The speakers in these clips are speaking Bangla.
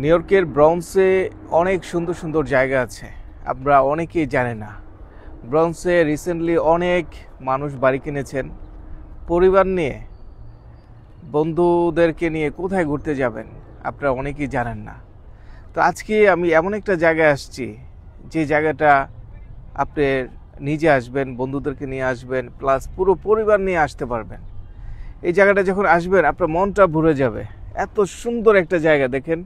নিউ ইয়র্কের ব্রঙ্কসে অনেক সুন্দর সুন্দর জায়গা আছে, আমরা অনেকেই জানি না। ব্রঙ্কসে রিসেন্টলি অনেক মানুষ বাড়ি কিনেছেন পরিবার নিয়ে, বন্ধুদেরকে নিয়ে কোথায় ঘুরতে যাবেন আপনারা অনেকেই জানেন না। তো আজকে আমি এমন একটা জায়গায় আসছি যে জায়গাটা আপনি নিজে আসবেন, বন্ধুদেরকে নিয়ে আসবেন, প্লাস পুরো পরিবার নিয়ে আসতে পারবেন। এই জায়গাটা যখন আসবেন আপনার মনটা ভরে যাবে। এত সুন্দর একটা জায়গা, দেখেন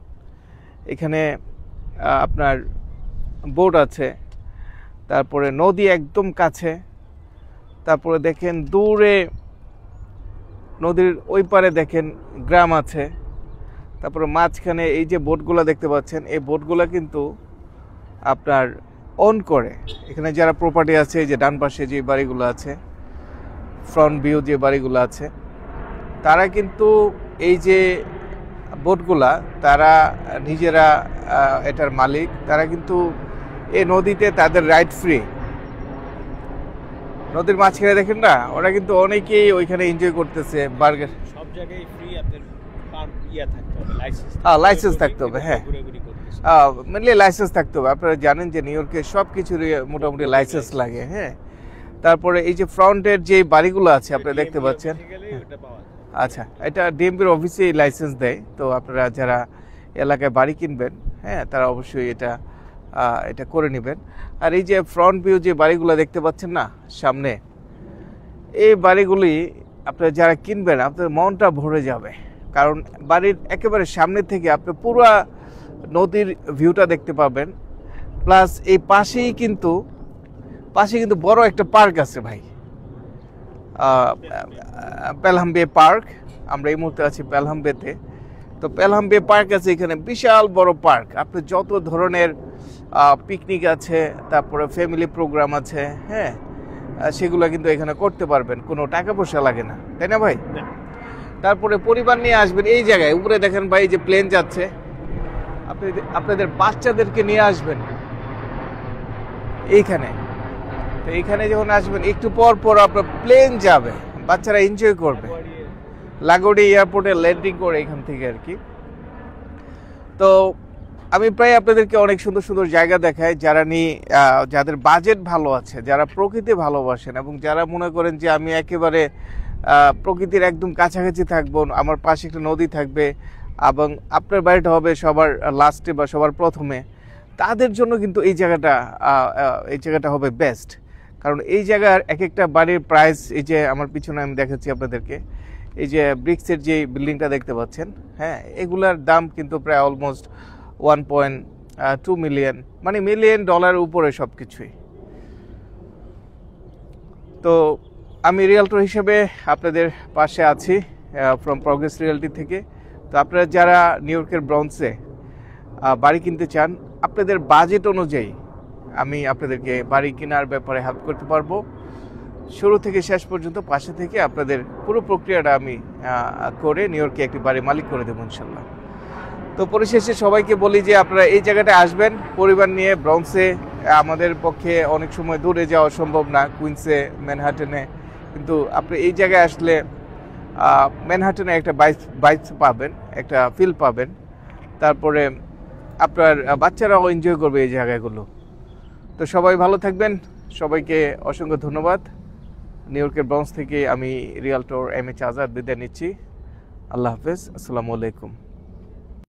এখানে আপনার বোট আছে, তারপরে নদী একদম কাছে, তারপরে দেখেন দূরে নদীর ওই পারে দেখেন গ্রাম আছে, তারপরে মাঝখানে এই যে বোটগুলো দেখতে পাচ্ছেন, এই বোটগুলো কিন্তু আপনার অন করে। এখানে যারা প্রপার্টি আছে, এই যে ডান পাশে যে বাড়িগুলো আছে, ফ্রন্ট ভিউ যে বাড়িগুলো আছে, তারা কিন্তু এই যে বোটগুলা তারা নিজেরা এটার মালিক, তারা কিন্তু এই নদীতে তাদের রাইড ফ্রি। নদীর মাঝখানে দেখেন না, ওরা কিন্তু অনেকেই ওইখানে এনজয় করতেছে। বার্গার সব জায়গায় ফ্রি, আপনাদের থাকতে হবে, লাইসেন্স থাকতে হবে। হ্যাঁ, মেনলি লাইসেন্স থাকতে হবে। আপনারা জানেন যে নিউ ইয়র্কে সব কিছুরই মোটামুটি লাইসেন্স লাগে। হ্যাঁ, তারপরে এই যে ফ্রন্টের যে বাড়িগুলো আছে আপনারা দেখতে পাচ্ছেন। আচ্ছা, এটা ডিএমপির অফিসে লাইসেন্স দেয়। তো আপনারা যারা এলাকায় বাড়ি কিনবেন, হ্যাঁ, তারা অবশ্যই এটা করে নেবেন। আর এই যে ফ্রন্ট ভিউ যে বাড়িগুলো দেখতে পাচ্ছেন না সামনে, এই বাড়িগুলি আপনারা যারা কিনবেন আপনার মনটা ভরে যাবে, কারণ বাড়ির একেবারে সামনে থেকে আপনি পুরো নদীর ভিউটা দেখতে পাবেন। প্লাস এই পাশে কিন্তু বড় একটা পার্ক আছে ভাই, পেলহাম বে পার্ক। আমরা এই মুহূর্তে আছি পেলহাম বেতে। তো পেলহাম বে পার্ক আছে, এখানে বিশাল বড় পার্ক। আপনি যত ধরনের পিকনিক আছে, তারপরে ফ্যামিলি প্রোগ্রাম আছে, হ্যাঁ, সেগুলো কিন্তু এখানে করতে পারবেন, কোনো টাকা পয়সা লাগে না, তাই না ভাই? তারপরে পরিবার নিয়ে আসবেন এই জায়গায়। উপরে দেখেন ভাই যে প্লেন যাচ্ছে, আপনাদের বাচ্চাদেরকে নিয়ে আসবেন এইখানে। তো এইখানে যখন আসবেন একটু পর পর আপনার প্লেন যাবে, বাচ্চারা এনজয় করবে। লাগোডি এয়ারপোর্টে ল্যান্ডিং করে এখান থেকে আর কি। তো আমি প্রায় আপনাদেরকে অনেক সুন্দর সুন্দর জায়গা দেখাই, যাদের বাজেট ভালো আছে, যারা প্রকৃতি ভালোবাসেন এবং যারা মনে করেন যে আমি একেবারে প্রকৃতির একদম কাছাকাছি থাকবো, আমার পাশে একটা নদী থাকবে এবং আপনার বাড়িটা হবে সবার লাস্টে বা সবার প্রথমে, তাদের জন্য কিন্তু এই জায়গাটা হবে বেস্ট। কারণ এই জায়গার এক একটা বাড়ির প্রাইস, এই যে আমার পিছনে আমি দেখাচ্ছি আপনাদেরকে, এই যে ব্রিক্সের যে বিল্ডিংটা দেখতে পাচ্ছেন, হ্যাঁ, এগুলার দাম কিন্তু প্রায় অলমোস্ট 1.2 মিলিয়ন, মানে $1 মিলিয়ন উপরে সব কিছুই। তো আমি রিয়েলটর হিসেবে আপনাদের পাশে আছি ফ্রম প্রগ্রেস রিয়েলটি থেকে। তো আপনারা যারা নিউ ইয়র্কের ব্রঙ্কসে বাড়ি কিনতে চান, আপনাদের বাজেট অনুযায়ী আমি আপনাদেরকে বাড়ি কেনার ব্যাপারে হেল্প করতে পারবো। শুরু থেকে শেষ পর্যন্ত পাশে থেকে আপনাদের পুরো প্রক্রিয়াটা আমি করে নিউ ইয়র্কে একটি বাড়ি মালিক করে দেবো ইনশাল্লাহ। তো পরিশেষে সবাইকে বলি যে আপনারা এই জায়গাটা আসবেন পরিবার নিয়ে। ব্রঙ্কসে আমাদের পক্ষে অনেক সময় দূরে যাওয়া সম্ভব না, কুইন্সে, ম্যানহাটনে, কিন্তু আপনি এই জায়গায় আসলে ম্যানহাটনে একটা বাইক পাবেন, একটা ফিল পাবেন। তারপরে আপনার বাচ্চারাও এনজয় করবে এই জায়গাগুলো। তো সবাই ভালো থাকবেন, সবাইকে অসংখ্য ধন্যবাদ। নিউ ইয়র্কের ব্রঙ্কস থেকে আমি রিয়েলটর এম এইচ আজাদ বিদায় নিচ্ছি। আল্লাহ হাফেজ, আসসালামু আলাইকুম।